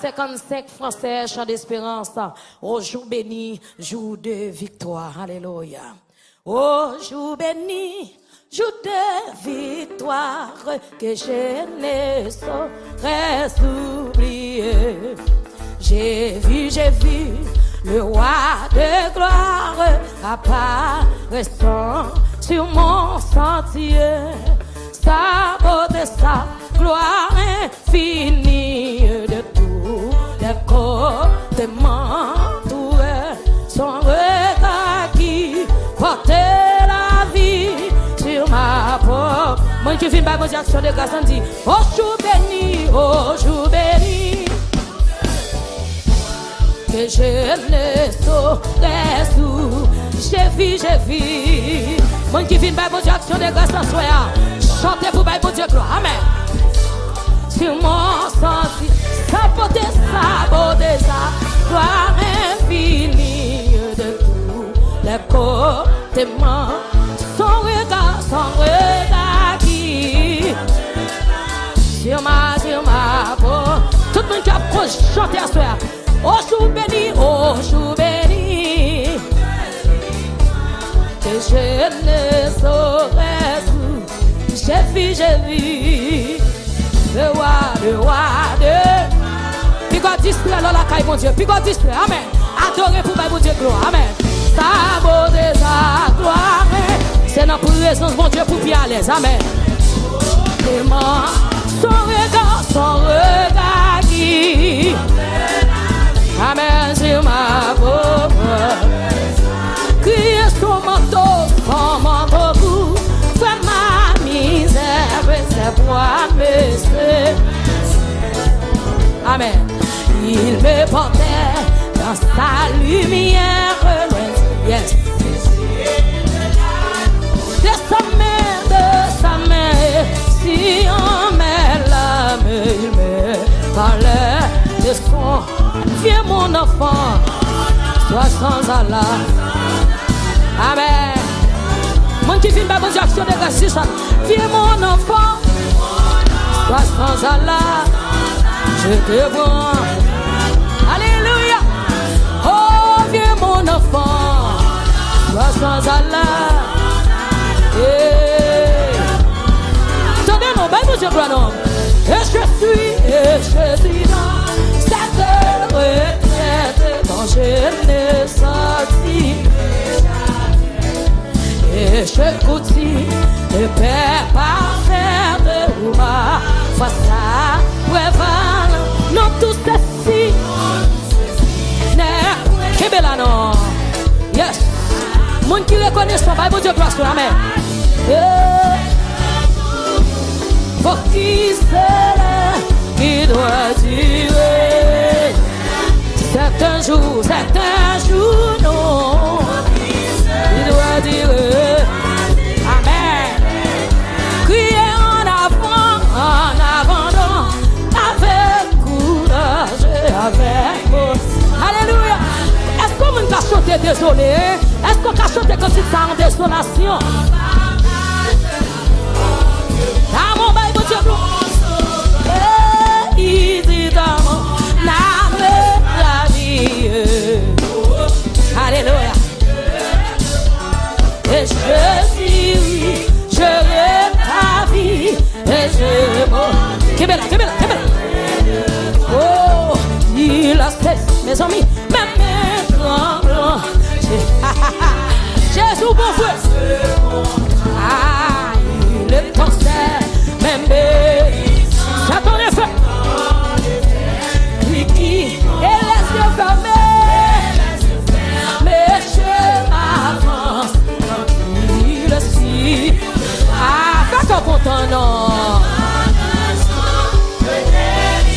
55 français, chant d'espérance. Au jour béni, jour de victoire. Alléluia. Au jour béni, jour de victoire, que je ne saurais oublier. J'ai vu le roi de gloire apparaissant sur mon sentier. Sa beauté, sa gloire infinie de tous les côtés m'entourait. Son regard qui portait la vie sur ma peau. Moi qui viens par mon action de grâce, on dit, oh jour béni, que je ne saurais où. J'ai vu. Moi qui viens par mon action de grâce, en soya. Chantez pour mon Dieu, gloire. Amen. Sur mon sentier, sa beauté, sa gloire infinie de tous les côtés. Son regard qui sur ma peau. Tout le monde qui approche, chantez à soir. Oh jour béni, que je ne saurais où. J'ai vu le roi de. Puis God display alors la caille mon Dieu. Puis God display, amen. Adorez pour mon Dieu gloire, amen. Sa beauté, sa gloire, c'est notre présence mon Dieu pour bien à l'aise, amen. Son regard qui, amen, sur ma pauvre. Crier son manteau court, fait ma misère, c'est pour me. Amen. Il me portait dans sa lumière. Yes. De sa main, si on met l'âme, il me parlait de son. Viens mon enfant, sois sans Allah. Amen. Mon qui filme ma bonne action de grâce, viens mon enfant, sois sans Allah. Je te vois. Alléluia. Oh, viens mon enfant, sois sans Allah. Attendez, non, ben nous je non. Et je suis dans cette retraite dont je n'ai sorti. Et je continue de paix parfaire de Rouma. Face à Préval, non tout ceci. Kébela non. Yes. Moun qui reconnaît son bail, bon Dieu grâce, amen. Pour qui c'est qui doit durer? C'est un jour, non. Il doit durer. Amen. Crier en avant, avec courage, avec force. Alléluia. Est-ce qu'on peut chanter désolé? Est-ce qu'on peut chanter comme si ça en désolation? Ah mon bail, mon Dieu, évidemment, la vie. Alléluia. Et je dis oui, je rêve ta vie. Et je m'en. Kébela. Oh, il a fait, mes amis, même tremblant. Jésus, bon frère. Ah, il est pensé, même ça t'en est fait. Lui qui est les yeux fermés, mais je m'avance. Il est si. Ah, fais qu'on content, non.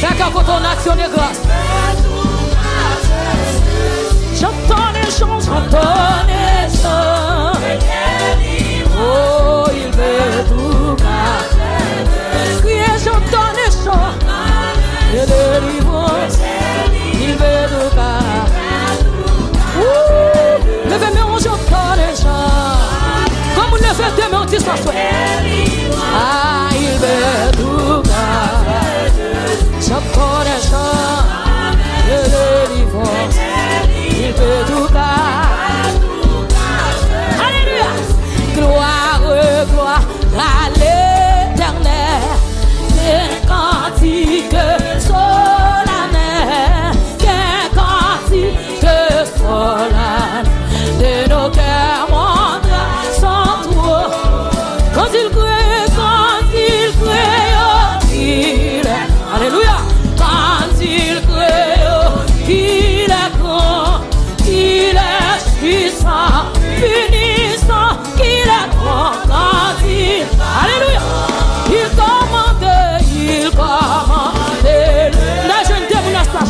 Fais qu'on content, action de grâce. J'entends les chants.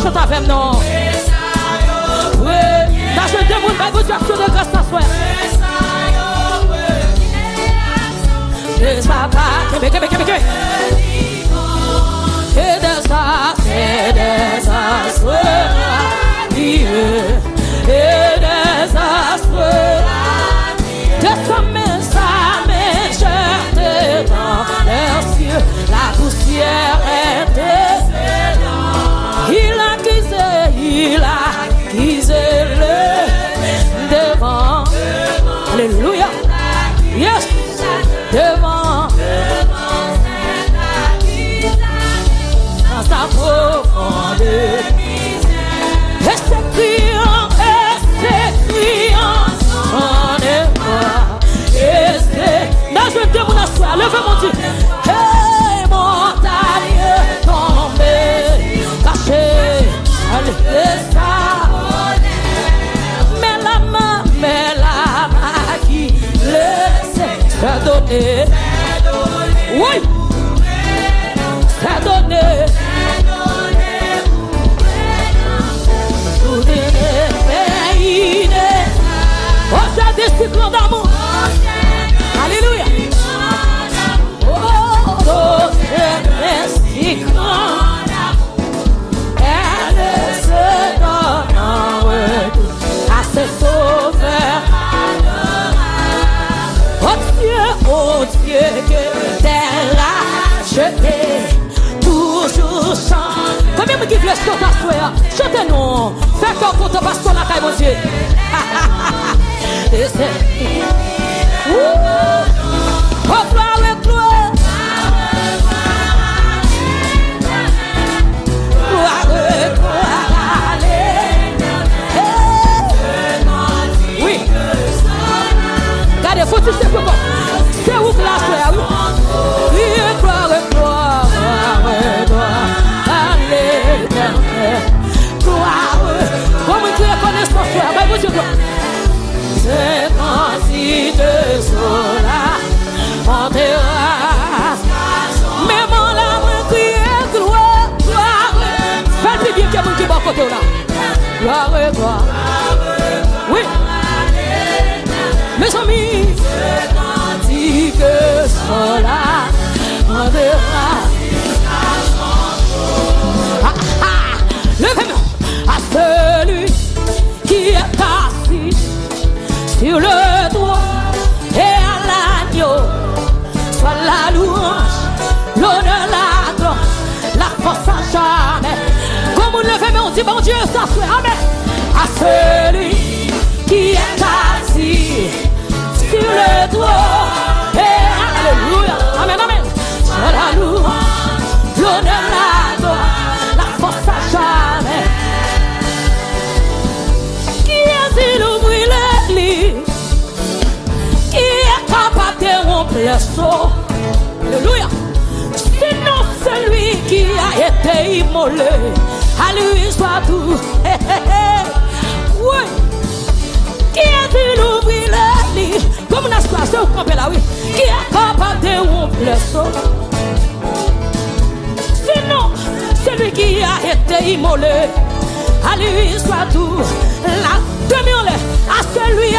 chante avec nous. Oui, t'as chanté mon bail, vous action de grâce à soi. Et ça va, que. Et de ça, et de ça, et de ça, de sa main jetée dans les cieux, la poussière était. Il a quitté le devant. Alléluia. Yes. Devant. Dans sa profondeur. Et ses criants, en effort. Et c'est. Là, je te demande à soi. Levez mon Dieu. Hey, montagne tombée. Caché. Allez, ça. Mais la main qui laisse se donner. Oui. C'est donné. Tout est pays. Oh, j'ai des cyclones d'amour. Alléluia. Oh, j'ai des cyclones. Elle se donne en retour à ses sauveurs. Oh Dieu, que t'es là, jeté. Toujours chant. Combien de qui veulent chanter à soi? Chantez-nous. Faites qu'on compte parce qu'on a caille, mon Dieu. Et c'est. Oh, gloire et gloire. Gloire et gloire. Oui. Regardez, faut-il se faire. C'est où que la soirée, oui. Oui, gloire et gloire. Comme tu reconnais son frère, mais vous dites c'est quand si te sola en terrasse. Mais mon âme crie gloire, gloire. Faites plus bien qu'il y a mon qui va côté là. Gloire et gloire. Oui. Mes amis, c'est quand si te sola en terrasse. Levez-moi à celui qui est assis sur le toit et à l'agneau. Soit la louange, l'honneur, la gloire, la force à jamais. Comme on levez, mais on dit bon Dieu, ça soit amen. À celui qui est assis sur le toit et alléluia. Amen, amen. Soit la louange, l'honneur, la gloire, la force à jamais. Qui est-il ouvrir les lits? Qui est capable de rompre le sceau? Alléluia. Sinon celui qui a été immolé, à lui soit tout. Oui. Qui est-il ouvrir les lits? Comme on a choisi au camp là, oui. Qui est capable de rompre le sceau? Sinon celui qui a été immolé, à lui soit tout. La demi-heure à celui,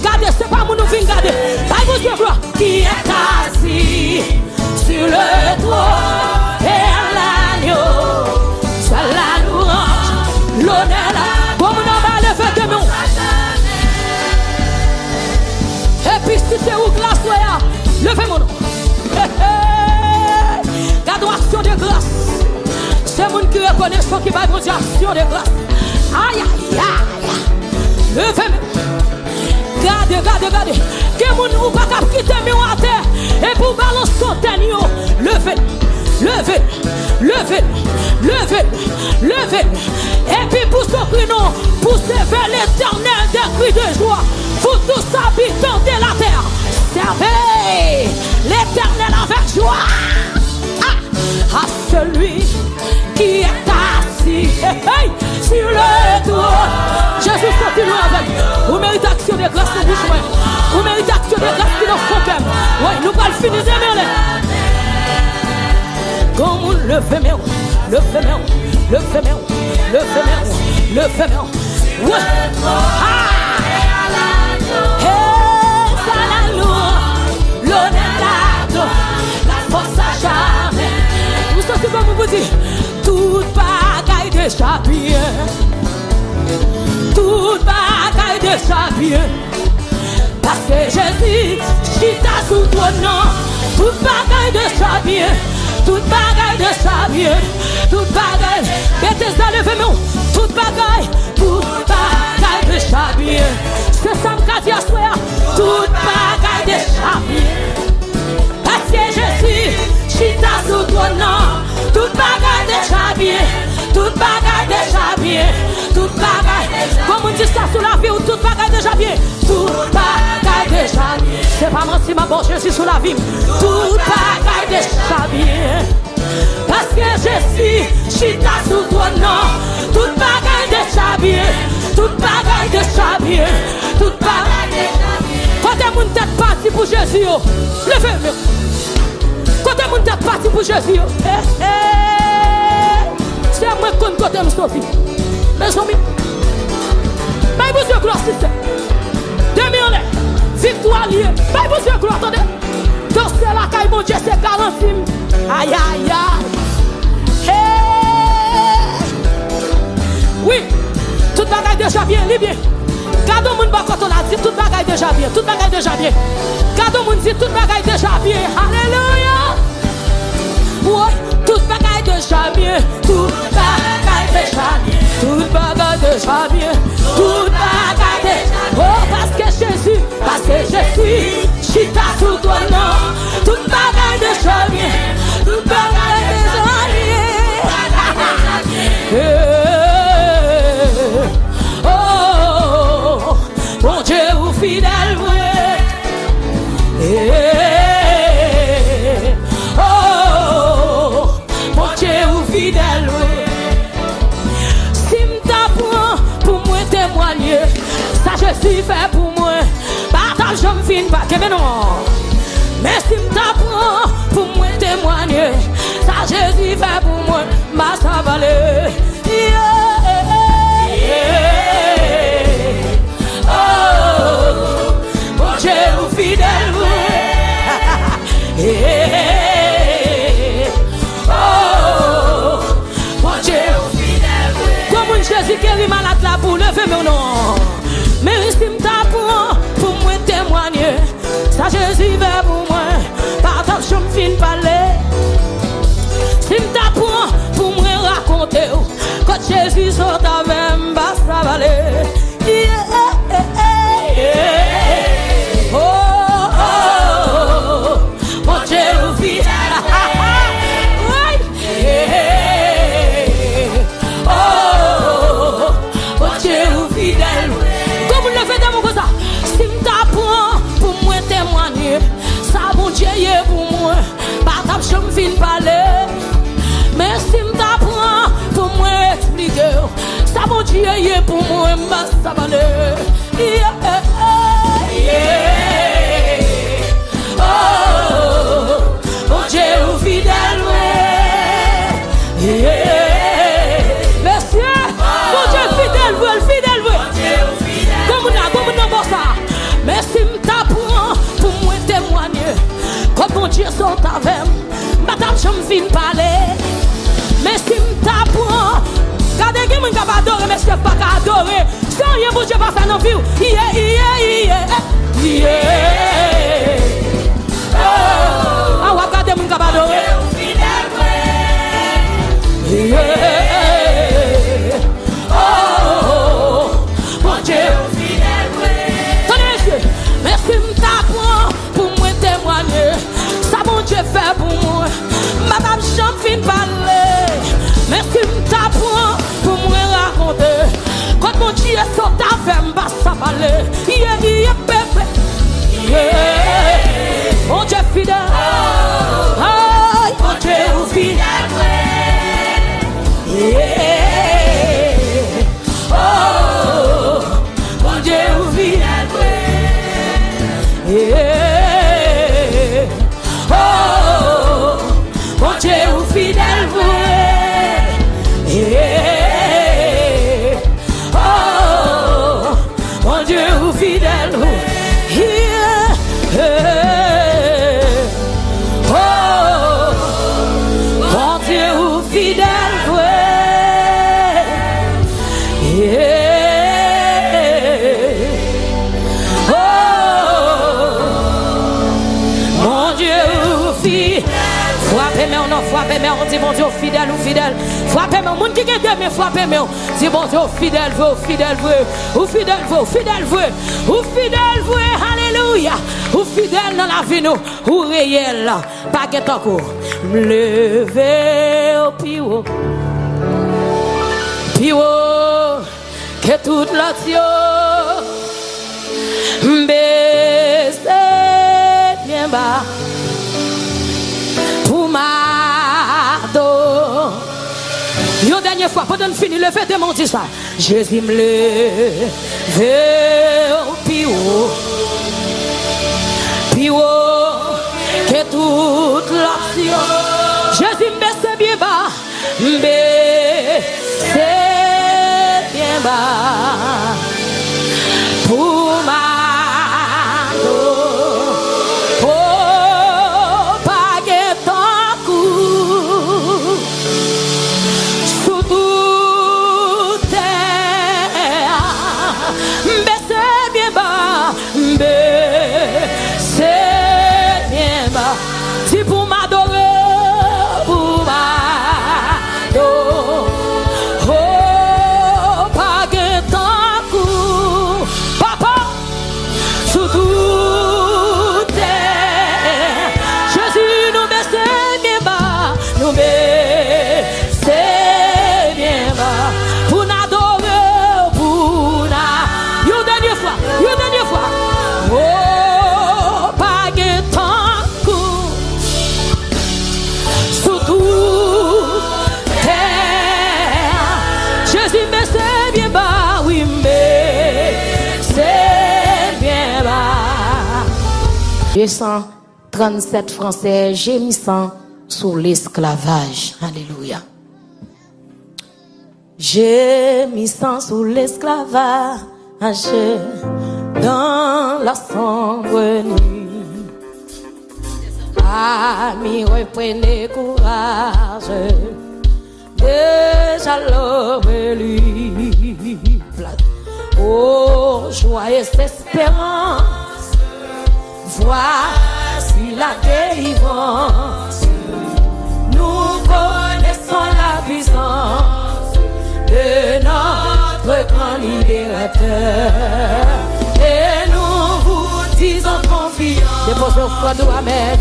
gardez, c'est pas mon nous vient garder. Bible de gloire qui est assis sur le trône et l'agneau. Soit la louange, l'honneur, comme on a le fait de nous. Et puis si c'est où grâce, levez mon nom. Gardons action de grâce. C'est mon qui reconnaît ce qui va dire action de grâce. Aïe, aïe, aïe. Levez-moi. Gardez. Que mon ou pas quitter mes à terre. Et pour balancer son tenio. Levez. Et puis pour ce cri non, poussez vers l'éternel des cris de joie. Vous tous habitants de la terre, servez l'éternel avec joie. À celui qui est assis sur le trône. Jésus continue avec vous. Méritez action de grâce de bouche. Vous méritez action de grâce qui nous font. Oui, nous allons finir de mêler. Comme on le fait, le féminin, le féminin, le féminin, le féminin. Ouais. Ah. La force à jamais. Vous sentez comme vous dites, toute bagaille déjà bien. Toute bagaille déjà bien. Parce que Jésus, chita sous ton nom. Toute bagaille déjà bien. Toute bagaille déjà bien. Toute bagaille. Bethesda, levez-moi. Toute bagaille déjà bien. C'est ça me dit à soi. Toute bagaille déjà bien. Parce que Jésus, chita sous ton nom. Toute bagaille déjà bien. Toute bagaille déjà bien. Toute bagaille. Comme on dit ça sous la vie ou toute bagaille déjà bien. Toute bagaille déjà bien. C'est pas mentir ma bonne Jésus sous la vie. Toute bagaille déjà bien. Parce que Jésus, chita sous ton nom. Toute bagaille déjà bien. Toute bagaille déjà bien. Toute bagaille déjà bien. Quand mon tête parti pour Jésus, levez-moi. Quand mon tête parti pour Jésus, c'est moi qui compte côté Sophie. Mes amis, Bible de gloire, c'est ça. Demi en l'air, victoire liée. Bible de gloire, attendez. Dans ce la caille, mon Dieu, c'est garanti. Aïe, aïe, aïe. Oui, toute bagaille déjà bien, bien. Gardons mon bas quand on a dit toute bagaille déjà bien, toute bagaille déjà bien. Gardons mon dit toute bagaille déjà bien. Alléluia. Oui, toute bagaille déjà bien, toute bagaille déjà bien, toute bagaille déjà bien, toute bagaille déjà bien. Oh, parce que Jésus, chita sous ton nom, toute bagaille déjà bien, toute bagaille déjà bien. Oh, mon Dieu, vous fidèle, oh, mon Dieu, vous fidèle. Si m'tapprends pour moi témoigner, ça Jésus fait pour moi. Partage, je me finis pas, que non. Mais si m'tapprends pour moi témoigner, ça Jésus fait pour moi, ma ça valait. Oh, mon Dieu, vous fidèle. Oh, mon Dieu, vous fidèle. Comme Jésus qui est malade là pour lever mon nom. Mais si m'tapprends pour moi témoigner, ça Jésus va pour moi. Partage, je me finis parler. Si m'tapprends pour moi raconter, quand Jésus sort avec moi, ça va aller. Oh, oh, mon Dieu, vous fidèle. Oh, mon Dieu, vous fidèle. Comme vous le faites dans mon cosa, si m'tapprends pour moi témoigner, ça mon Dieu est pour moi. Partage, je me finis parler. Mais si m'tapprends pour moi expliquer, ça mon Dieu est pour moi, ça va aller. Oh, mon Dieu, vous fidèle. Merci, mon Dieu, fidèle, comme on a ça. Merci, m'tapprends pour moi témoigner. Comme mon Dieu sont avec moi, madame, je me finis parler. Merci, m'tapprends. Regardez qui m'a pas adoré, mais je ne pas adorer. Sans rien, mon Dieu, pas faire non plus. Oh, regardez, mon pas adoré. Oh, mon Dieu, tenez, merci, m'tapprends pour moi témoigner. Ça, mon Dieu, fait pour moi. Madame, j'en finis parler. Merci, m'tapprends pour moi raconter. Quand mon Dieu sort avec moi, ça va aller. Mon Dieu fidèle. Mon Dieu fidèle. dis bon Dieu fidèle ou fidèle. Frappez-moi, moun qui est mais frappez-moi. Dis bon Dieu fidèle, vous, fidèle, vous, ou fidèle, vous, fidèle, vous, ou fidèle, vous, alléluia. Ou fidèle dans la vie, nous, ou réel, pas qu'est encore. Lever au pio, pio, que toute l'action, baisse bien bas. Une dernière fois, pendant de finir, levez de mon Dieu ça. Jésus me lève au plus haut. Plus haut que toute l'action. Jésus me baisse bien bas. Me baisse bien bas. Pour ma dos. Oh, pas que ton coup. « 237 Français gémissant sous l'esclavage. » Alléluia. Gémissant sous l'esclavage dans la sombre nuit. Amis, reprenez courage. Déjà l'homme lui. Oh, joyeuse espérance. Voici la délivrance. Nous connaissons la puissance de notre grand libérateur. Et nous vous disons confiance. Déposez au fond de Amen.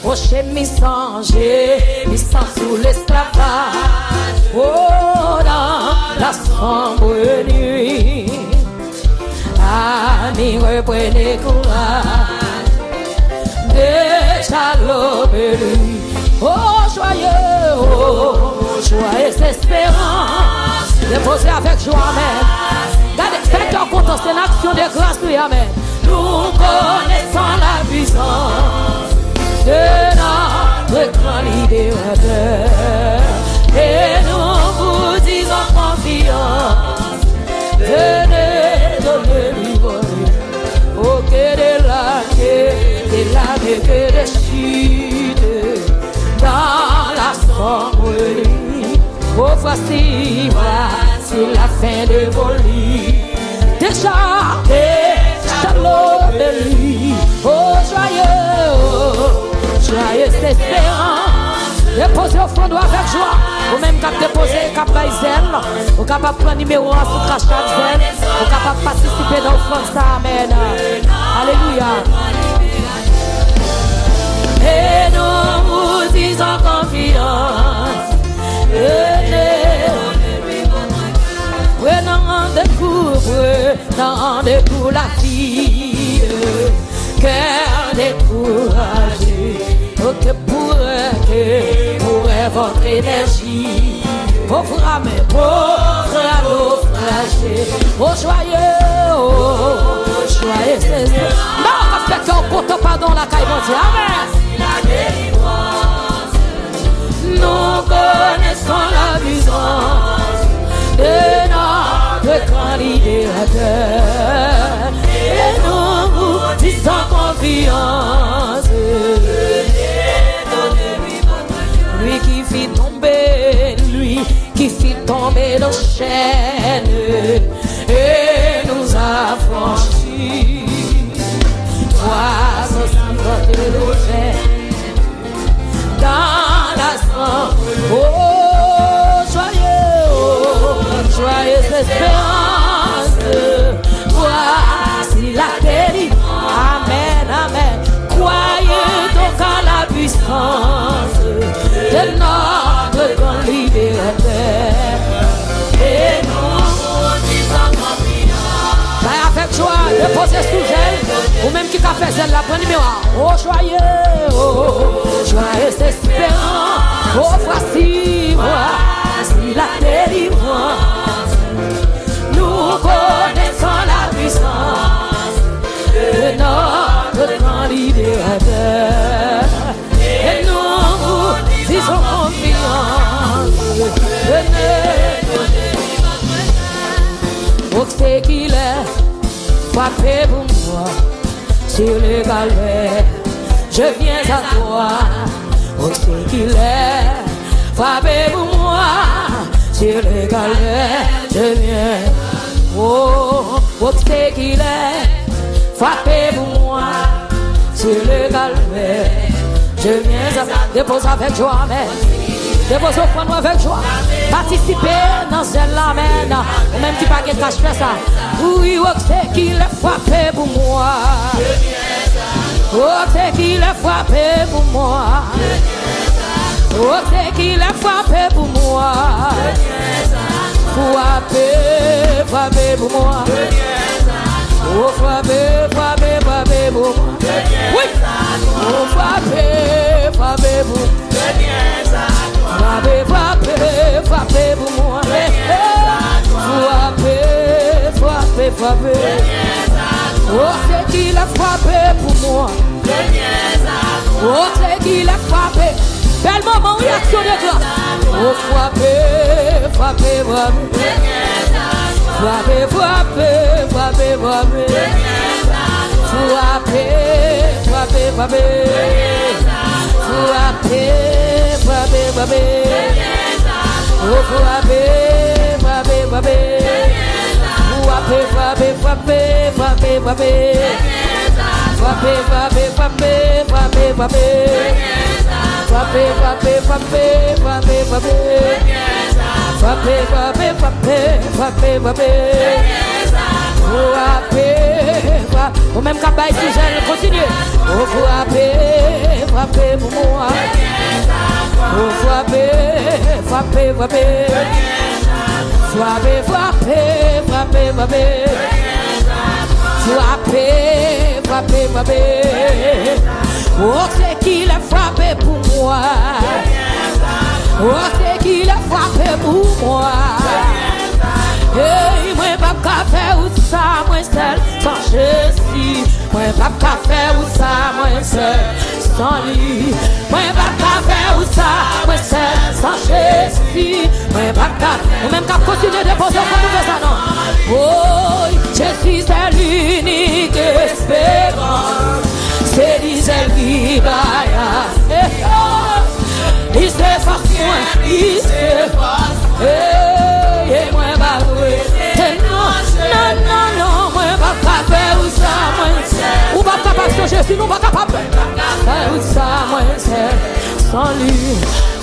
Oh, gémissant sous l'esclavage. Oh, dans la sombre nuit. Amis, reprenez courage. Déjà l'aube lui. Oh, joyeuse espérance. Déposez avec joie, amen. Faites-en content, c'est une action de grâce, oui, amen. Nous connaissons la puissance de notre grand libérateur. Et nous vous disons confiance. Oh, que de la chute dans la sombre nuit. Oh, voici la fin de vos lits. Déjà l'aube de lui. Oh, joyeuse espérance. Déposez au fond avec joie. Ou même cap déposer, cap baïzel. Ou capable prendre numéro 1 sous crachat zel. Ou capable participer dans l'offrande ça. Amen. Alléluia. Et nous vous disons confiance. Prenons de coup la fille. Cœur découragé. Ok, pourrait votre énergie. Pauvre âme, pauvre à naufragé. Oh, joyeux, c'est ça. Non, parce que on compte pardon la caille, mon Dieu. Amen. Nous connaissons la puissance de notre grand libérateur. Et nous vous disons confiance. Lui qui fit tomber nos chaînes et nous a franchis. Toi, ce notre chaîne. déposer sous elle, ou même qui a fait celle là, prends numéro. Oh, joyeux espérant, oh, voici la délivrance. Nous connaissons la puissance de notre grand libérateur. Et nous disons confiance. Oh, c'est qu'il est frappé pour moi sur le calvaire. Je viens à toi. Oh, c'est qu'il est frappé pour moi sur le calvaire. Je viens. Oh, c'est qu'il est frappé pour moi sur le calvaire. Je viens à déposer avec joie, amen. Déposer au point avec joie. Participer dans celle-là, amen. Ou même qui pas de cache fait ça. Oui, c'est qu'il est frappé pour moi. Oh, c'est qu'il est frappé pour moi. Oh, c'est qu'il est frappé pour moi. Frappé pour moi. Oh, frappé pour moi. Oui. Oh, frappé pour moi. Frappé pour moi. Frappé. Oh, c'est qu'il a frappé pour moi. Oh, c'est qu'il a frappé. Bel moment où il y a son éclat. Oh, frappé. Ou même qu'à bailler si j'aime continuer. Oh, frappé pour moi. Oh, frappé. Oh, c'est qu'il a frappé pour moi. Oh, c'est qu'il a frappé pour moi. Hey, moi pas qu'à faire ou ça, moi seul, sans Jésus. Moi pas qu'à faire ou ça, moi seul, sans lui. Moi pas qu'à faire ou ça, moi seul, sans Jésus. Moi pas qu'à, ou même qu'à continuer de poser pour nous faire ça, non. Oh, Jésus c'est l'unique espérance. C'est l'Israël qui va. Il s'efface moi, il s'efface. Et moi pas jouer. Non, moi pas faire ou ça, moi. Ou pas capable de changer, sinon pas capable. Faire ou ça, moi c'est sans lui.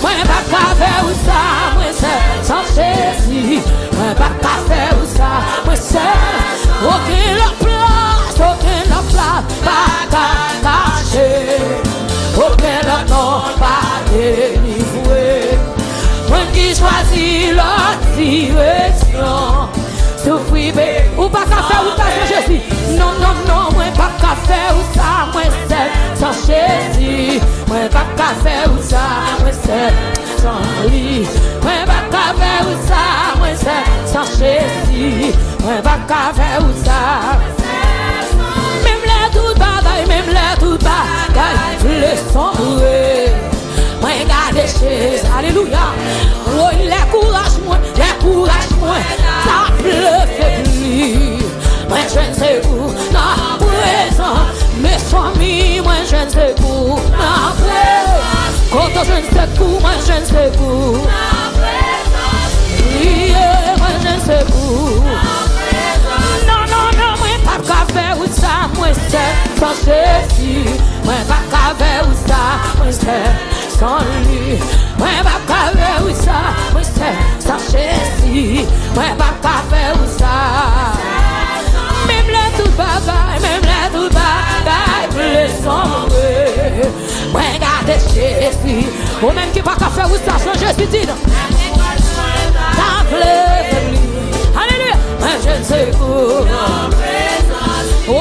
Moi pas faire ou ça, moi c'est sans Jésus. Moi pas faire ou ça, moi c'est aucune place, pas caché. Aucun nom pas délivré. Moi qui choisis la direction. Souffrir, ou pas qu'à faire ou ça sans Jésus. Non, moi pas qu'à faire ou ça, moi c'est sans Jésus. Moi pas qu'à faire ou ça, moi c'est sans lui. Moi pas qu'à faire ou ça, moi c'est sans Jésus. Moi pas qu'à faire ou ça. Même les tout bagaille, les sombrer. Moi garde chez, alléluia. Oh, les courage moi, ça pleut faibli. Moi je ne sais où, na présent. Mes familles, moi je ne sais où, na présent. Quand je ne sais où, moi je ne sais où. Oui, moi je ne sais où. Non, moi pas qu'à faire ou ça, moi c'est sans Jésus. Moi pas qu'à faire ou ça, moi c'est sans lui. Moi pas qu'à faire ou ça, moi c'est sans Jésus. Moi pas qu'à faire ou ça. Même les tout bagaille, les sombrer. Moi garde Jésus. Ou même qui pas qu'à faire ou ça, sans Jésus dit non. Ça pleut. Alléluia. Moi je ne sais où. Oh,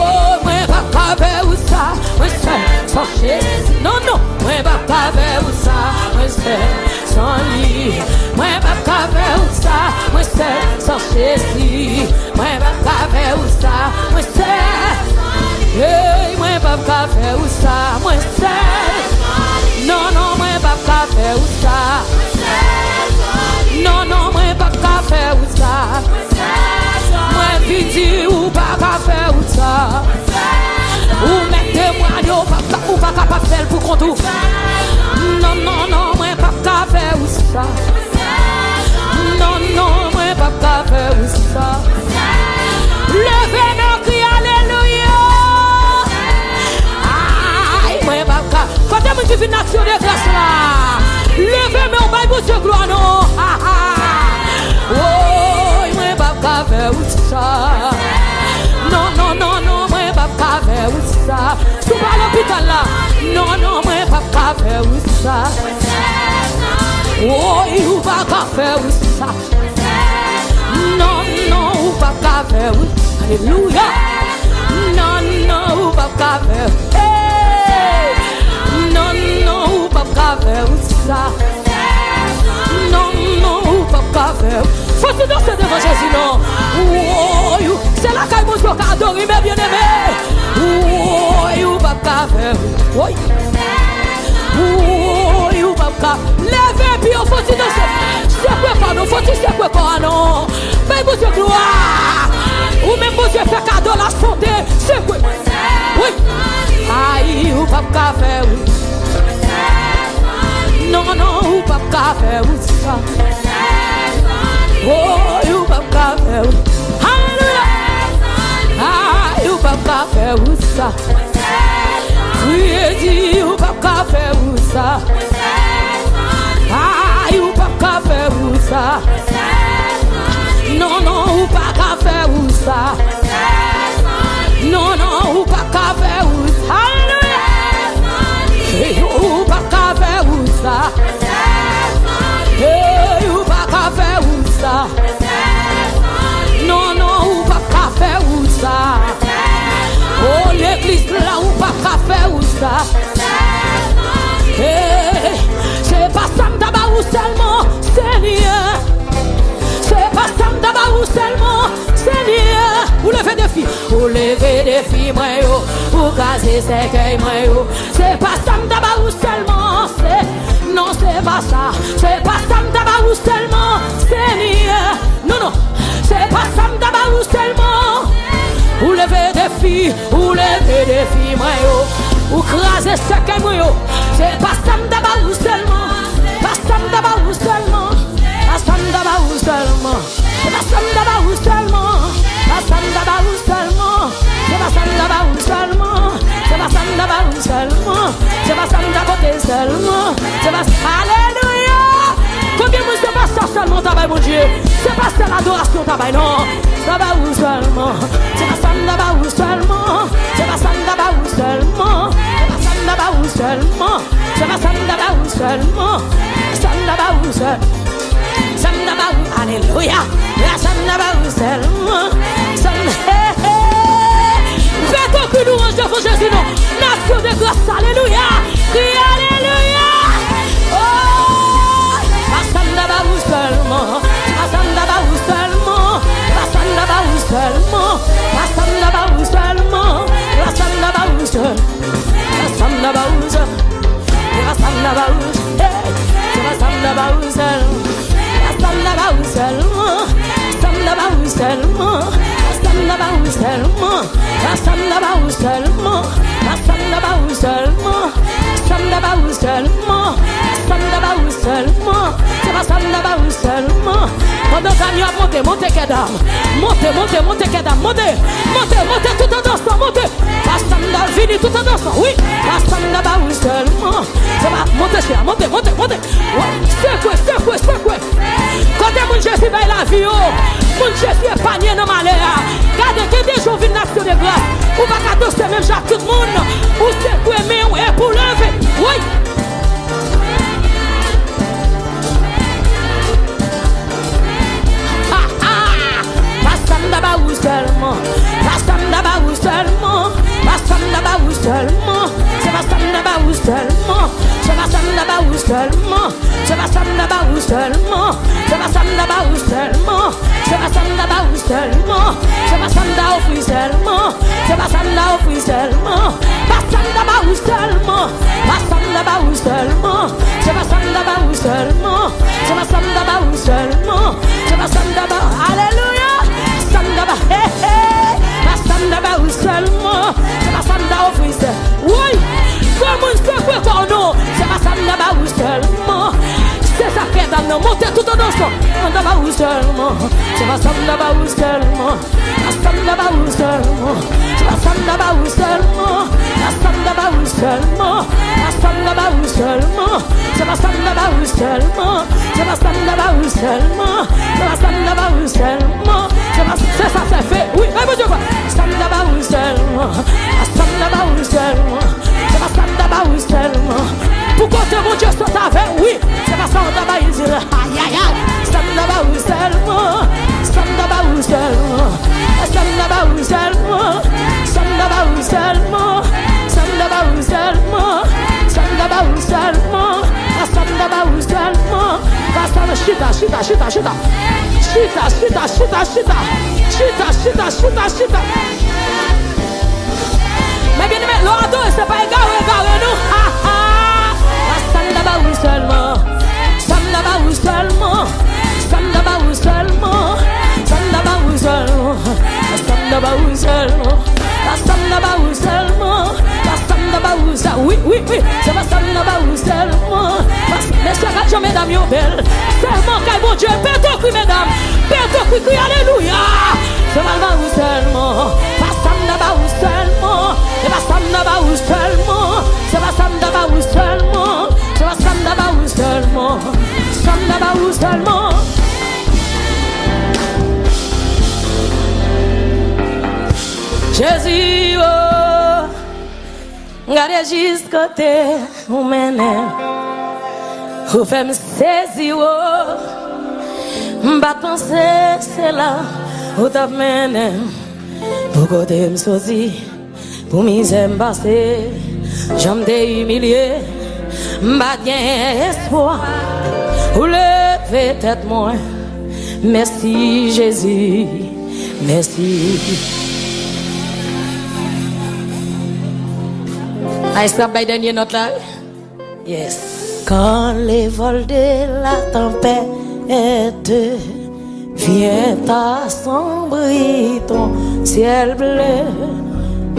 faire ça, moi c'est sans chéri. Moi pas faire ça, moi c'est. Hey, moi pas faire ça, moi c'est. Non, non, moi pas faire ça. Non, non, moi pas faire ça. Moi piti ou pas faire ça. Ou mettez-moi ou pas capable faire pour qu'on trouve. Non, non, non, moi pas faire ça. Non, non, moi pas faire ça. Levez-nous, crie alléluia. Aïe, moi pas. Quand tu me dis une action de grâce là, levez-moi, on va vous dire gloire non. Oh, moi pas faire ça. Non, non, non, non, moi pas faire ça. Tu vas à l'hôpital là. Non, non, moi pas faire ça. Oh, il va pas faire ça. Non, non, ou pas faire. Alléluia. Non, non, ou pas faire. Hey. Non, non, ou pas faire ça. Non, non, ou pas faire. Faut-il danser devant Jésus, non? Oh, c'est la caille mon Dieu qui adore, mais bien aimé. Oh, ou pas faire. Oui. Oh, ou pas. Levez, puis faut-il danser. C'est quoi pas, non? Faut-il c'est quoi pas, non? Mais mon Dieu, gloire. Ou même mon Dieu fait cadeau la santé. C'est quoi? Oui. Aïe, ou pas faire. Non, non, ou pas faire ça. Oh, you pas faire. Hallelujah. Ah, you pas faire ça. Oui, you pas faire ça. Ah, you pas faire ça. Non, non, ou pas faire ça. Non, non, ou pas faire ça. Hallelujah. You pas faire ça. Hey, ou pas faire ça. Non, non, ou pas faire ça. Oh, l'église là, ou pas faire ça. Hey, c'est pas ça d'abord ou seulement, Seigneur. C'est pas ça d'abord ou seulement, Seigneur. Vous levez des filles, vous levez des filles, moi, vous casez ces cueils, moi, c'est pas ça d'abord ou seulement, c'est. Non, c'est pas ça. C'est pas ça d'abord ou seulement, Seigneur. Non, non. C'est pas ça d'abord ou seulement. Vous levez des filles, moi, vous crasez ce qu'est moi. C'est pas ça d'abord ou seulement. Pas ça d'abord ou seulement. Pas ça d'abord ou seulement. C'est pas ça d'abord ou seulement. Pas ça d'abord ou seulement. C'est pas ça d'abord ou seulement. C'est pas ça d'abord ou seulement. C'est pas ça d'abord seulement. C'est pas alléluia. Combien de c'est pas ça seulement travail mon Dieu. C'est pas ça l'adoration travail non. Ça va où seulement. C'est pas ça d'abord ou seulement. C'est pas ça d'abord ou seulement. C'est pas ça d'abord ou seulement. C'est pas ça d'abord ou seulement. Ça d'abord ou seulement. Ça d'abord ou alléluia. Ça d'abord ou seulement. Ça faites aucune louange devant Jésus non. Nation de grâce alléluia. Crie alléluia. Oh. Passanda ou seulement, passanda ou seulement, passanda ou seulement, passanda ou seulement, passanda ou seulement, passanda ou seulement, passanda ou seulement, passanda ou seulement, passanda ou seulement, passanda ou seulement, passanda ou seulement, passanda ou seulement, passanda ou seulement. Seulement, c'est pas ça là-bas seulement. Pendant que nous montez, montez, kedam, montez, montez, montez, kedam, montez, montez, montez, tout en dansant, montez. Pas ça là, fini tout en dansant, oui. Pas ça là-bas seulement. C'est pas montez, cher, montez, montez, montez. C'est quoi, c'est quoi, c'est quoi. Quand mon Jésus va la vie, mon Jésus est panier dans malheur. Regardez que des gens viennent nation de grâce. Ou pas qu'à tous même Jacques tout le monde. Ou c'est quoi, mais on est pour lever, oui. Seulement, seulement, seulement, c'est pas ça là-bas seulement, c'est pas ça là-bas seulement, c'est pas ça là-bas seulement, c'est pas ça là-bas seulement. C'est pas ça m'a offert seulement. C'est pas ça m'a offert seulement. Pas ça m'a offert seulement. Pas ça m'a offert seulement. C'est pas ça m'a offert seulement. C'est pas ça m'a offert seulement. C'est pas ça m'a offert. Alléluia. Ça m'a offert. Pas ça m'a offert seulement. C'est pas ça m'a offert seulement. Oui. Comment on fait quoi pour nous? C'est pas ça m'a offert seulement. C'est ça qui est dans nous. Montez tout en danse. On n'a pas eu seulement. C'est pas ça n'a pas eu seulement. La somme n'a pas eu seulement. C'est pas ça n'a pas eu seulement. La somme n'a pas eu seulement. La somme n'a pas eu seulement. C'est pas ça n'a pas eu seulement. C'est pas ça n'a pas eu seulement. C'est pas ça n'a pas eu seulement. C'est ça c'est fait. Oui, mais mon Dieu quoi. Ça n'a pas eu seulement. La somme n'a pas eu seulement. C'est pas ça n'a pas eu seulement. Pourquoi mon Dieu soit avec? Oui, c'est pas ça n'a pas eu seulement. Aïe aïe aïe. Ça n'a pas eu seulement. Ça n'a pas eu seulement. Ça n'a pas eu seulement. Ça n'a pas eu seulement. Ça n'a pas eu seulement. Ça n'a pas eu seulement. Ça n'a pas eu seulement. Chita, chita, chita, chita. Chita, chita, chita, chita. Chita, chita, chita, chita. Mais bien aimé, l'ordre, c'est pas égaré nous. Ça n'a pas eu seulement. Ça n'a pas eu seulement. Ça n'a pas eu seulement. Ça n'a pas eu seulement. Ça n'a pas eu seulement. Ça n'a pas eu seulement. Ça n'a pas eu seulement. Oui, oui, oui. C'est pas ça n'a pas eu seulement. Mais c'est quand je mesdames yo belle. Seulement qu'à mon Dieu. Père cri mesdames. Père cri alléluia. C'est pas eu seulement. Ça n'a pas eu seulement. C'est pas ça n'a pas eu seulement. C'est pas ça n'a pas eu seulement. C'est pas ça n'a pas eu seulement. Ça n'a pas eu seulement. Jésus, oh, regardez jusqu'à côté, où mène, où fait me saisir, oh, m'bat penser, c'est là, où t'as mené, pour côté me sauter, pour misère me passer, j'aime t'ai humilié, m'bat bien espoir, où lever tête moi, merci Jésus, merci. I stop by dernier note là. Yes. Quand les vols de la tempête vient assombrir ton ciel bleu,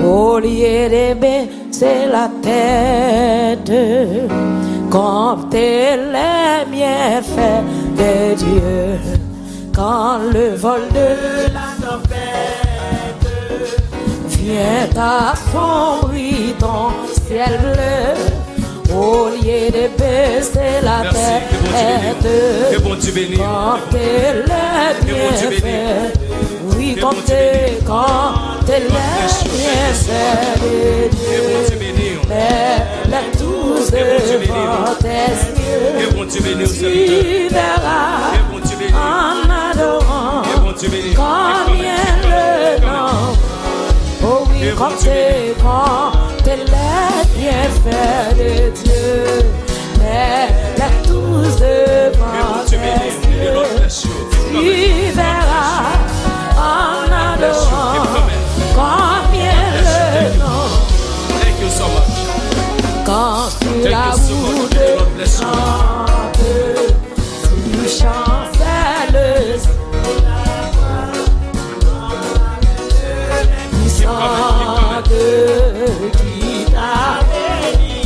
au lieu de baisser la tête, comptez les bienfaits de Dieu. Quand le vol de la tempête vient assombrir ton ciel bleu, au lieu de baisser la tête, comptez les bienfaits, oui, comptez les bienfaits de Dieu, les tous devant tes yeux, tu verras en adorant combien le nom. Oh oui, comptez les bienfaits de Dieu, les tous devant tes yeux, tu verras en adorant combien le nom. Quand sur la route de chante, tu chancelles le qui t'a béni.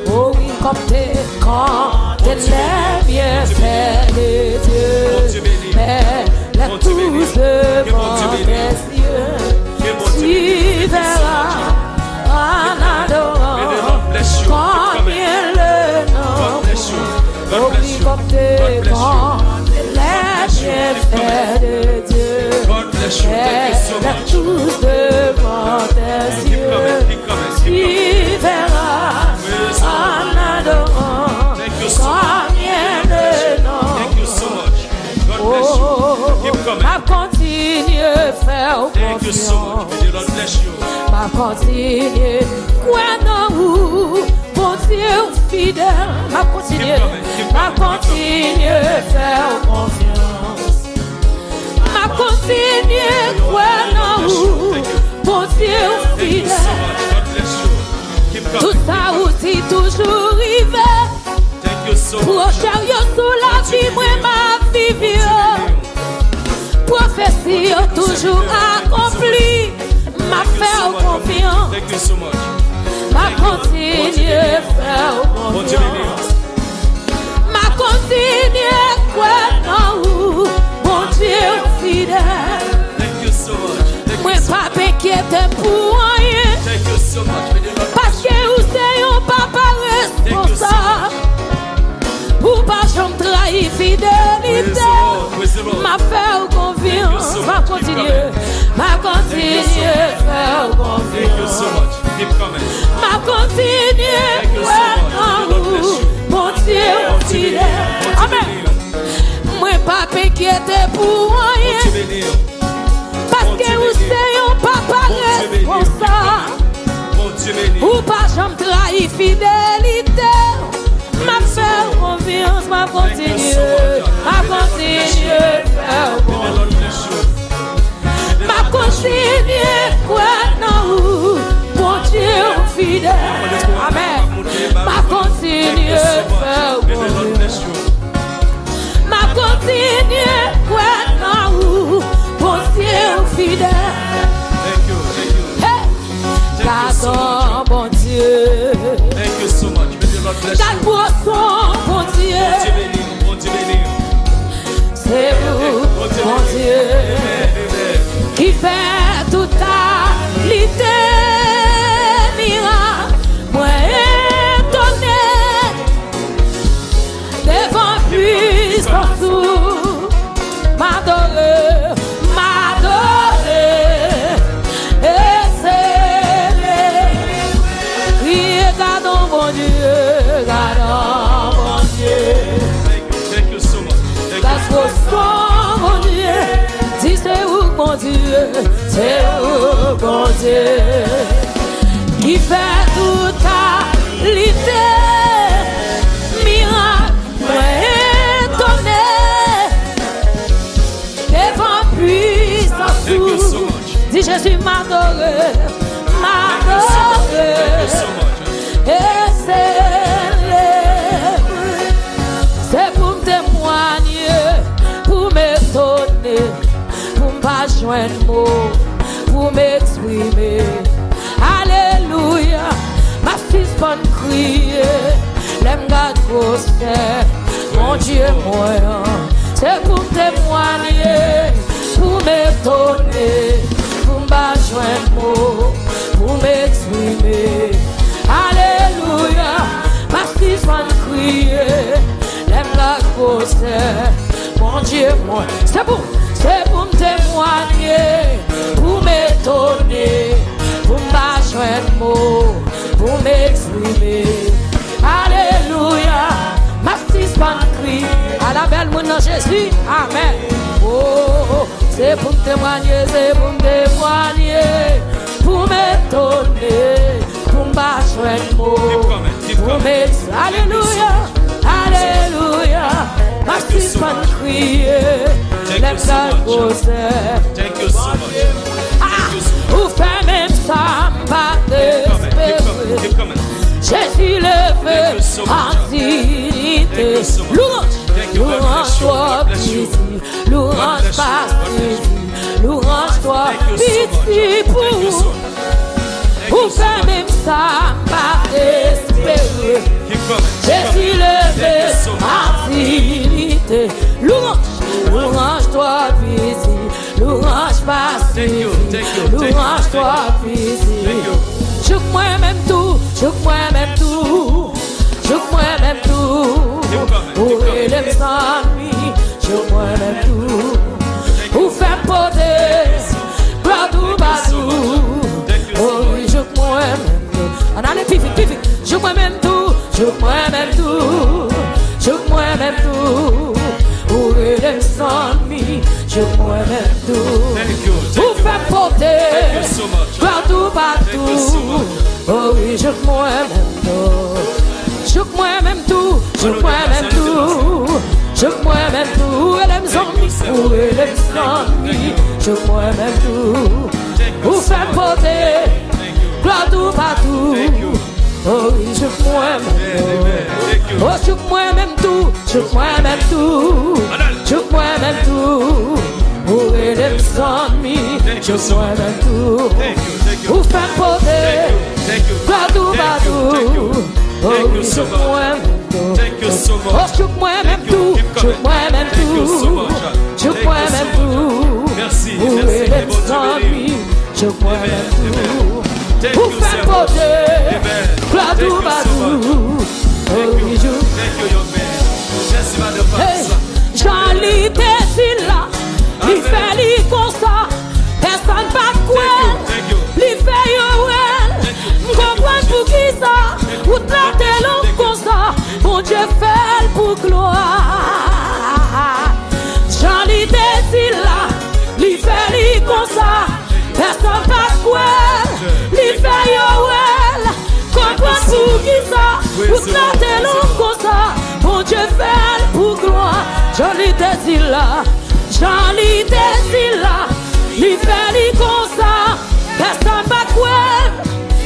Oh oui, comptez les bienfaits de Dieu, mais les tous devant tes yeux, tu verras en adorant combien le nom. Oh oui, comptez les bienfaits de Dieu, les tous devant tes yeux, tu verras en adorant combien de noms. Oh, ma continue faire confiance, ma continue croire dans vous, bon Dieu fidèle, ma continue faire confiance, ma continue continue quoi non bon Dieu fidèle tout ça aussi toujours arrivé prochain yo sous la vie moi ma vie prophétie toujours accomplie ma faire confiance ma continue faire confiance ma continue quoi non bon Dieu fidèle moi pas m'inquiéter pour rien parce que vous c'est un papa responsable ou pas jamais trahir fidélité ma faire confiance ma continuer faire confiance ma continuer mon Dieu fidèle amen moi pas m'inquiéter pour rien parce que vous c'est un papa responsable ou pas jamais trahir fidélité ma faire confiance ma continuer faire confiance ma continuer quoi non mon Dieu fidèle amen ma continuer faire confiance ma continuer quoi non mon Dieu fidèle Gardons bon Dieu garde pour son bon Dieu c'est vous bon Dieu qui fait toute qualité miracle moi étonné devant puissance m'adorer gardons mon Dieu thank you so much that's what's wrong mon Dieu dis c'est où mon Dieu c'est où mon Dieu qui fait toute qualité miracle moi étonné devant puissance dis Jésus m'adorer c'est pour me témoigner, pour m'étonner, pour me pas joindre mot, pour m'exprimer. Alléluia, ma fille bonne crier, l'aime garde grosse terre, mon Dieu moyen. C'est pour me témoigner, pour m'étonner, pour me pas joindre mot, pour m'exprimer. Alléluia, ma fille soit crier, l'aime la grosse, mon Dieu, moi. C'est pour me témoigner, pour m'étonner, pour me joindre mot, pour m'exprimer. Alléluia, ma fille soit crier, à la belle mon nom Jésus, amen. Oh, c'est pour me témoigner, pour m'étonner, pour m'acheter le mot, pour m'exprimer. Alléluia, alléluia, ma fille va crier, l'aime la grosse. Thank you so much. Vous faites même ça, pas d'espérer. Jésus levé en dignité. Louange, louange toi, pitié, louange pas pitié, louange toi, pitié pour. Vous faites même ça, pas d'espérer. Jésus levé en dignité. Louange, louange toi, pitié, louange pas pitié, louange toi, pitié. Chouk moi-même tout, chouk moi-même tout, chouk moi-même tout. Où est les amis, chouk moi-même tout. Où fait poder, bradou badou. Oh oui, chouk moi-même tout. On a les pifi, chouk moi-même tout, chouk moi-même tout, chouk moi-même tout. Où est les amis, chouk moi-même tout. Où fait poder, bradou badou. Oh oui, chouk moi-même tout, chouk moi-même tout, chouk moi-même tout, chouk moi-même tout. Elle aime son Ou l'élection, je crois même tout. Ou faire porter, gloire tout partout. Oh oui, je crois même tout. Oh, je crois même tout. Je crois même tout. Je crois même tout. Ou l'élection, je crois même tout. Ou faire porter, gloire tout partout. Oh oui, je crois même tout. Oh, je crois même tout. Je crois même tout. Je crois même tout. Où est l'ennemi? Je crois même tout. Où faire porter, gloire tout partout. Oh oui, je. J'en lis des là, il fait les constats, personne pas quoi. Il fait yo, comprends pour qui ça, ou traiter l'homme comme ça, mon Dieu fait pour gloire. J'en lis des là, il fait les comme ça, personne pas quoi. Il fait yo, comprends pour qui ça, ou traiter l'homme comme ça, mon Dieu fait pour gloire. J'en lis des là, j'en lis des là, il fait les comme ça, personne pas quoi.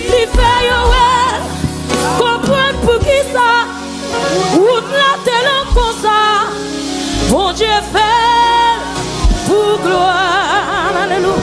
Il fait yo, comprends pour qui ça, ou traiter l'homme comme ça, mon Dieu fait pour gloire. Alléluia.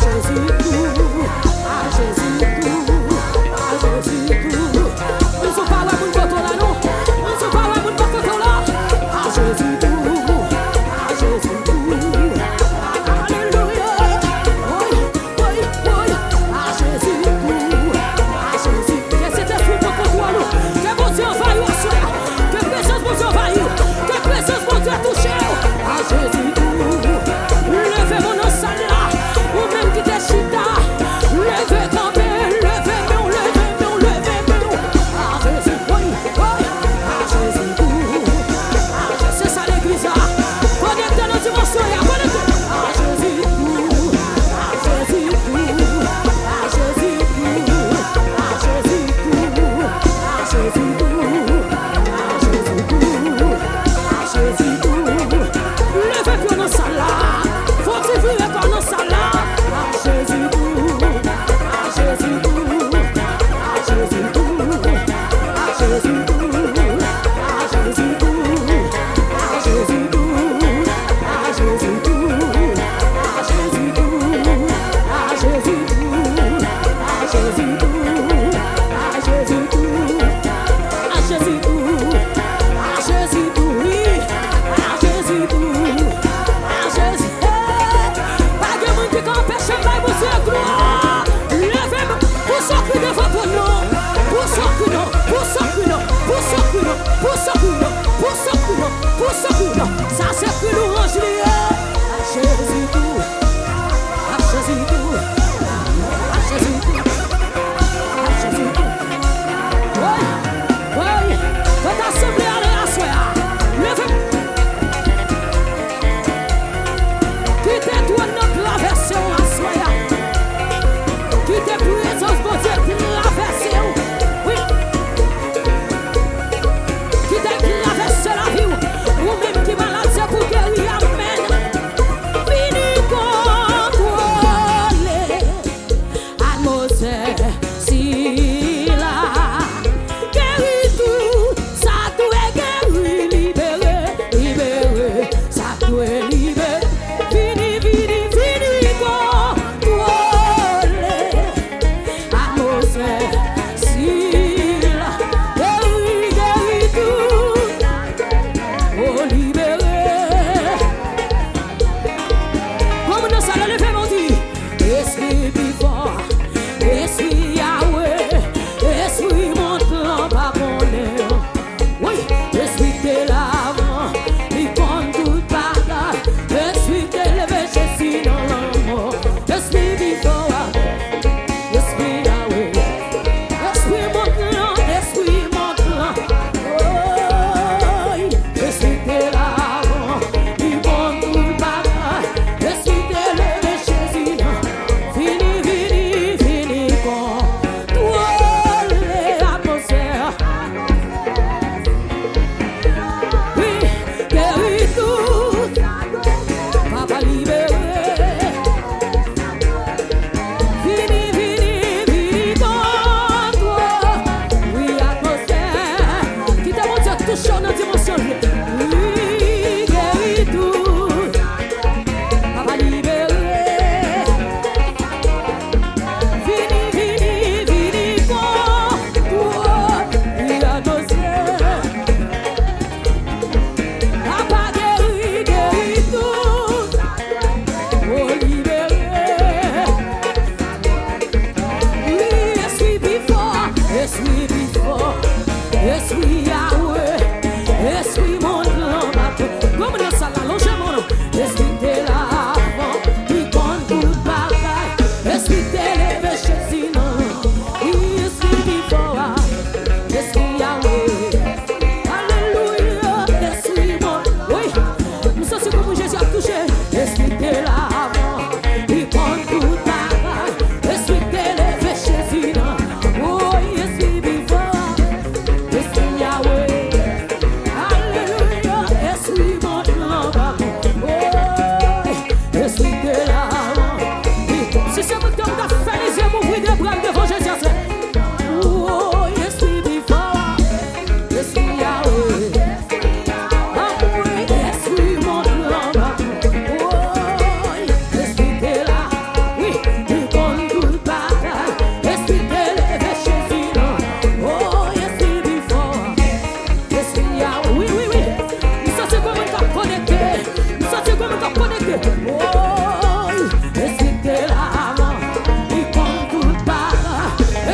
Jésus. Jésus tout, à Jésus tout, à Jésus tout, à Jésus tout, oui, à Jésus tout, à Jésus. Pas de monde qui empêche pas vous faire gloire. Levez-moi pour sortir de votre nom, pour sortir non, pour sortir non, pour sortir non, pour sortir non, pour sortir non, pour sortir non. Ça c'est que nous range lié. À Jésus tout, à Jésus tout, à Jésus tout, à Jésus tout. Oui, oui, votre assemblée allez à soi. Levez. Quittez tout notre traversée à soi. Quittez présence de Dieu traversée. Oui. Quittez traverser la vie. Ou même qui malade c'est pour guérir. Amen. Fini contrôler. Atmosphère si là. Guéris tout. Ça doit guérir. Libérer. Libérer. Ça doit libérer. Fini, fini, fini contrôler. Atmosphère si là. Guéris, guéris tout. Oh, libérer. Comme nous allons lever mon Dieu. Esprit vivant, Esprit Yahweh, Esprit montant par mon air. Oui, Esprit de l'avant, il compte toute bagarre. Esprit de l'élevé, Jésus dans l'amour. Esprit vivant, Esprit Yahweh, Esprit montant, Esprit montant. Oh, Esprit de l'avant, il compte toute bagarre. Esprit de l'élevé, Jésus dans fini, fini, fini con. Toi, les atmosphères. Oui, guéris tout. Papa libéré. Fini, fini, fini con toi. Oui, atmosphère. Qui t'a montré toucher dans dimension. Oui, guéris tout. Papa libéré. Fini, fini, fini con toi. Oui, atmosphère. Papa guéris, guéris tout. Oh, libéré. Oui, Esprit vivant, Esprit vivant, Esprit Yahweh, Esprit montant bateau. Comme nous allons longer mon nom. Esprit de l'avant, il compte toute bagaille. Esprit de l'élevé, Jésus non. Oui, Esprit vivant, Esprit Yahweh. Alléluia, Esprit montant. Oui, nous sommes comme Jésus a touché. Esprit de l'avant, il compte toute bagaille. Esprit de l'élevé, Jésus non. Oh, Esprit vivant, Esprit Yahweh. Alléluia, Esprit montant. Oh, Esprit de l'avant. Si c'est votre temps, vous avez fait les yeux, m'ouvrir des bras devant Jésus. Oh, Esprit vivant, Esprit Yahweh. Ah oui, Esprit montant. Oh, Esprit de là. Oui, il compte toute bataille. Esprit de l'élevé, Jésus non. Oh, Esprit vivant, Esprit Yahweh. Oui, oui, oui. Nous sommes comme un cap connecté. Nous sommes comme un cap connecté. Oh, Esprit de l'avant, il compte toute bataille.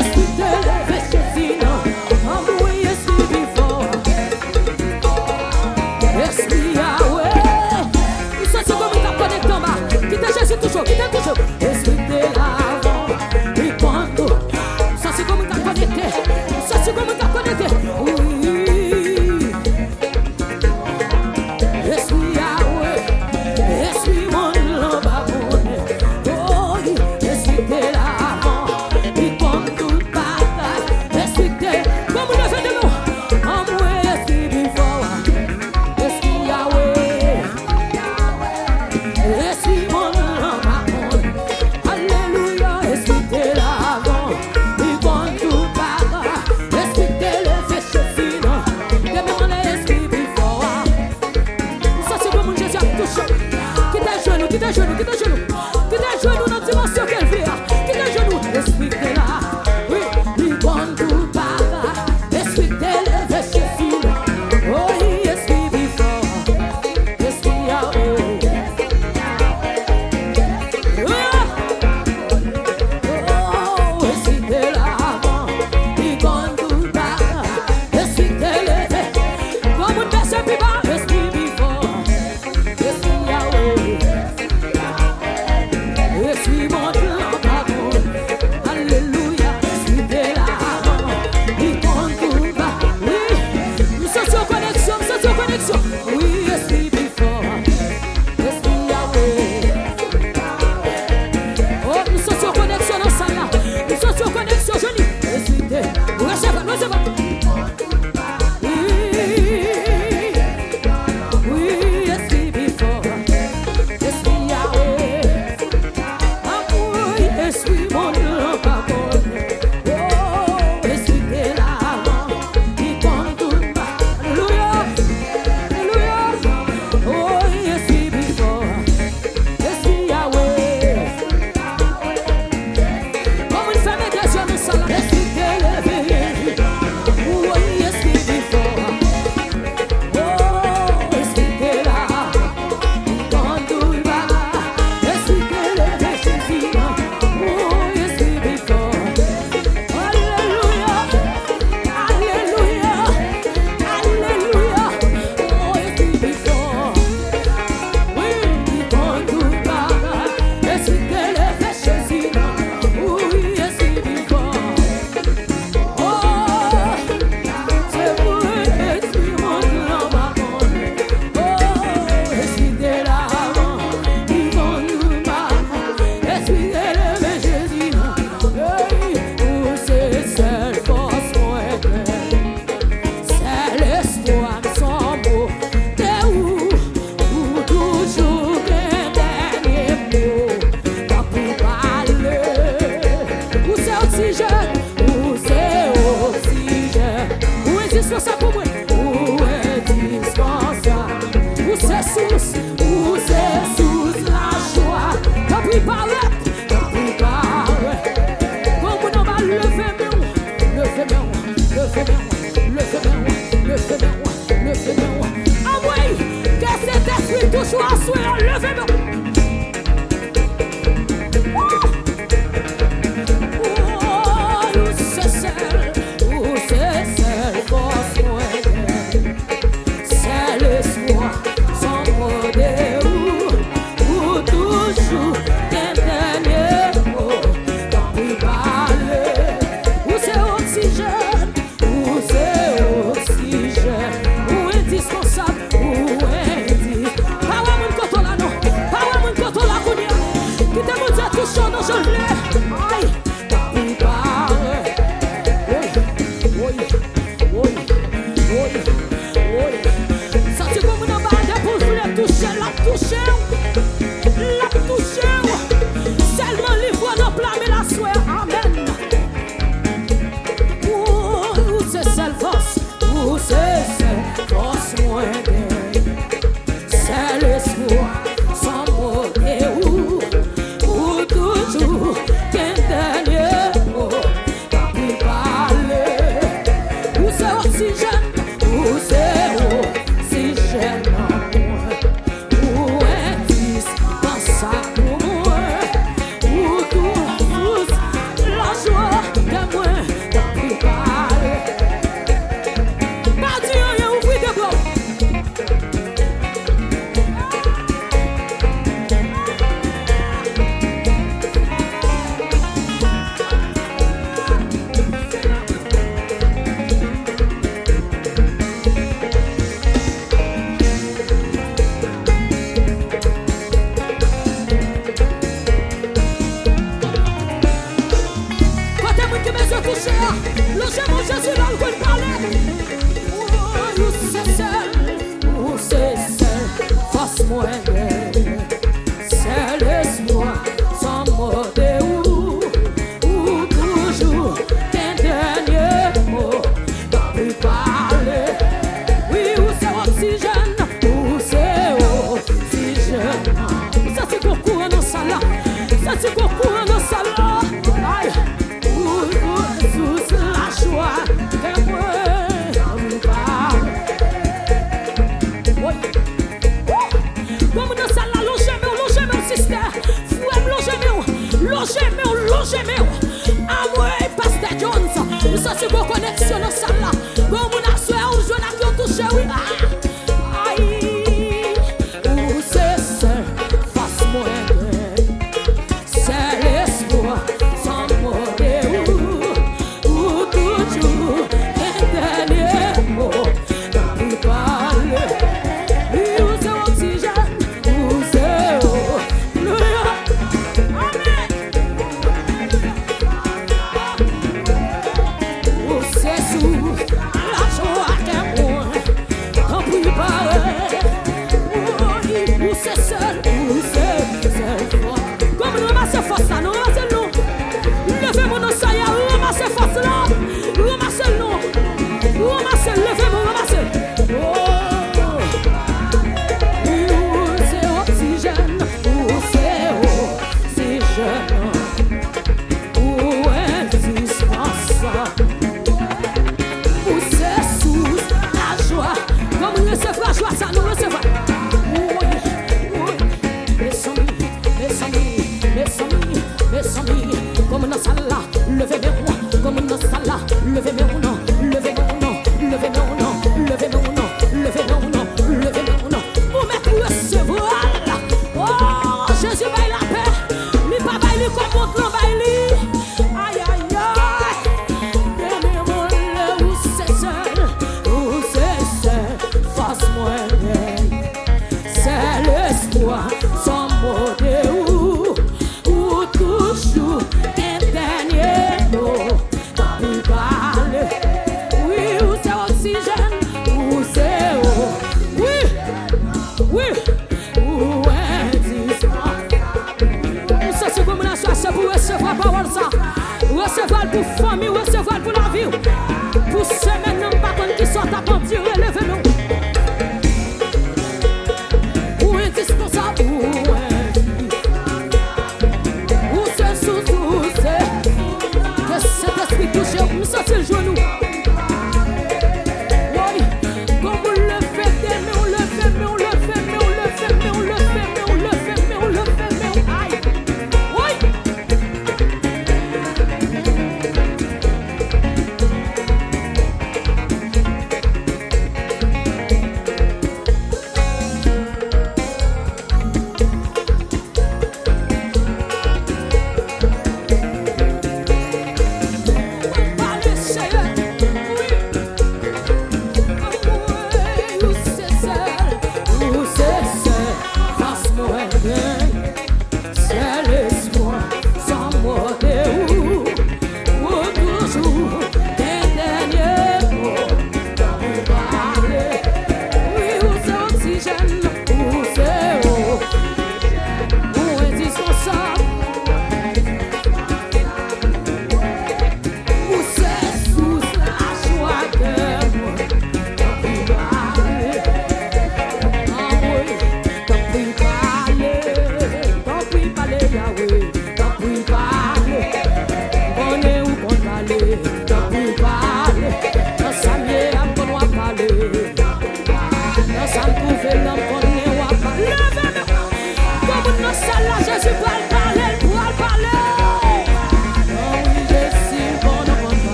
toujours à souhait, levez-nous. Recevoir pour famille, recevoir pour la vie. Pour semaine, non pas qu'on qui soit à partir, relevez-nous. Ou indispensable, ou c'est sous, que cet esprit touche, nous sortir le genou. Oui, comme vous le faites, on le fait, on le fait, on le fait.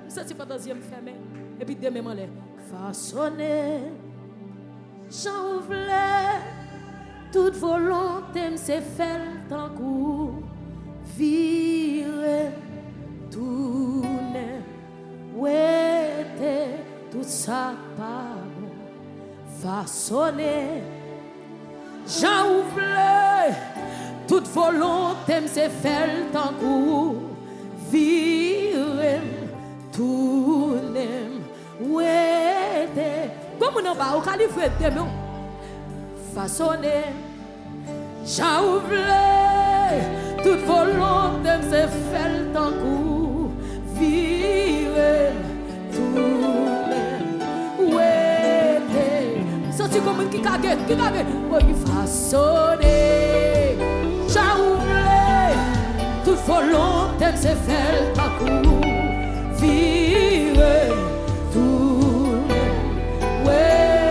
Senti pas deuxième fermé et puis demain m'en l'air façonner j'en voulais toute volonté me c'est faire tant coup virer tourner ouais tout ça pas bon façonner j'en voulais toute volonté me c'est faire tant coup virer tourner ouais comme on va au calife demain façonner j'en voulais toute volonté me c'est faire tant coup virer tourner ouais senti comme qui cague oui façonner j'en voulais toute volonté me c'est faire tant coup virer tourner ouais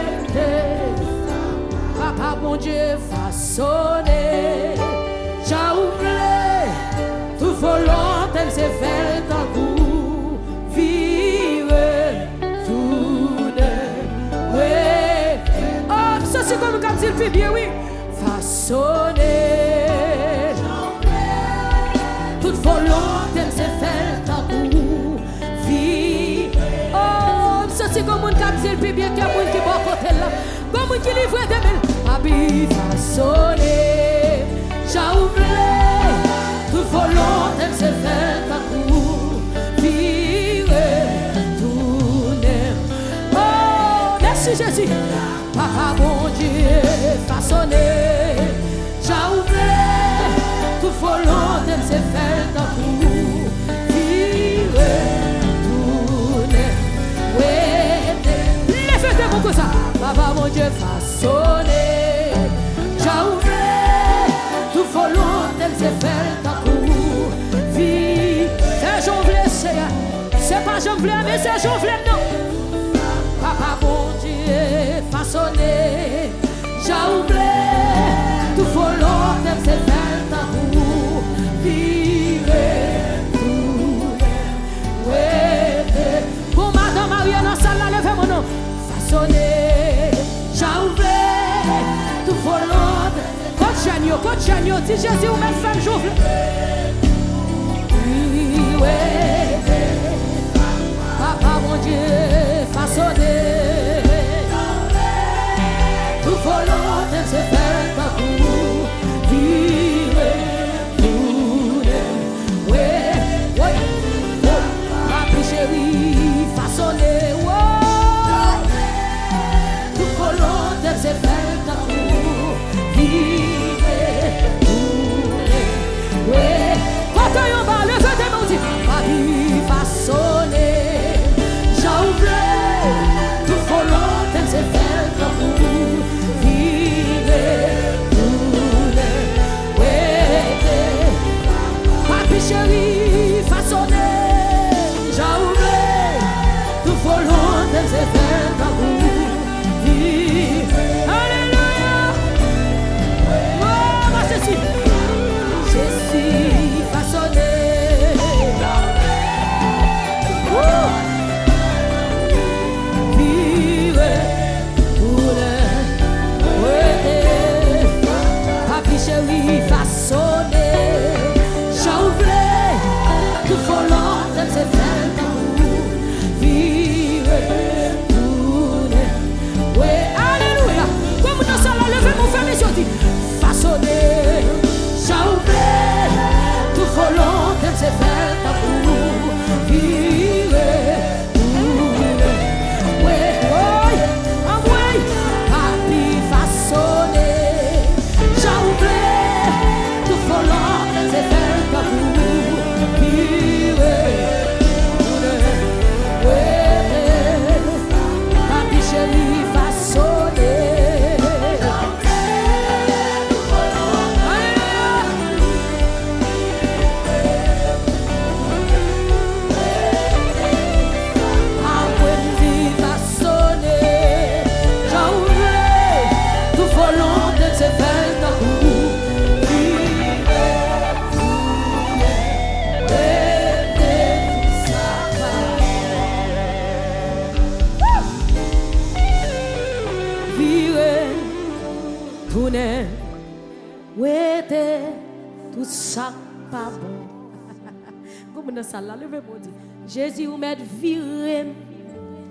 papa mon Dieu façonner j'ai oublié tout volonté c'est faire tant coup virer tourner ouais oh ça c'est comme quand il fait bien oui façonner toute volonté c'est faire tant coup oh ça c'est comme un cap il fait bien qu'il y a monde qui va côté là comme un qui livre de mille habit façonner j'ai oublié toute volonté c'est faire tant coup virer tourner oh merci Jésus papa bon Dieu façonner j'ai oublié toute volonté c'est faire tant coup virer C'est pas j'en voulais, mais c'est j'en voulais, non. Papa bon Dieu façonné, j'ai oublié tout volonté c'est faire ta roue, vivre tout ouais. Pour madame Maria dans la salle, levez mon nom. Façonné, j'ai oublié tout volonté. Coach Janio, dis Jésus ou même femme j'ouvre. Papa mon Dieu façonné, tout volonté c'est faire ta roue, vivre tout ouais. Papi chéri façonné, tout volonté c'est faire ta roue, vivre tout ouais. Quand on y va, levez des mains, dis Papi façonné, j'ai oublié tout volonté c'est faire ta roue, vivre tout ouais. Papi chéri, Façonné, j'ai oublié tout volonté c'est faire ta roue, vivre. alléluia. Oh, ma Jésus. Je suis façonné, vivre pour le ouais. Papi chéri façonné, j'ai oublié tout volonté c'est faire ta roue, vivre pour le ouais. Alléluia. Comme nous sommes là, levez mon frère, mes yeux, Façonné, j'ai oublié tout volonté c'est faire ta roue, vivre ouais. Papi façonné, j'ai oublié tout volonté c'est faire ta roue, vivre ouais. Papi chéri façonné. tout ça pas bon. Comme dans ça là, levez-moi dire. Jésus ou met viré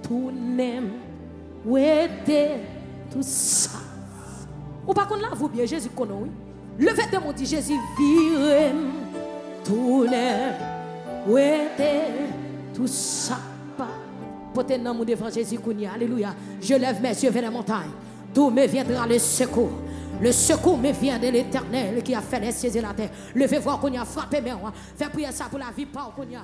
tout n'aime. Ouais, tout ça. Ou pas qu'on la vous bien Jésus connaît oui. Levez-moi dire Jésus viré tout n'aime. Ouais, tout ça pas. Portez nom devant Jésus Kounia. Alléluia. Je lève mes yeux vers la montagne. D'où me viendra le secours. Le secours me vient de l'Éternel qui a fait les cieux et la terre. Levez voir qu'on y a frappé, mais on fait prier ça pour la vie, pas qu'on y a.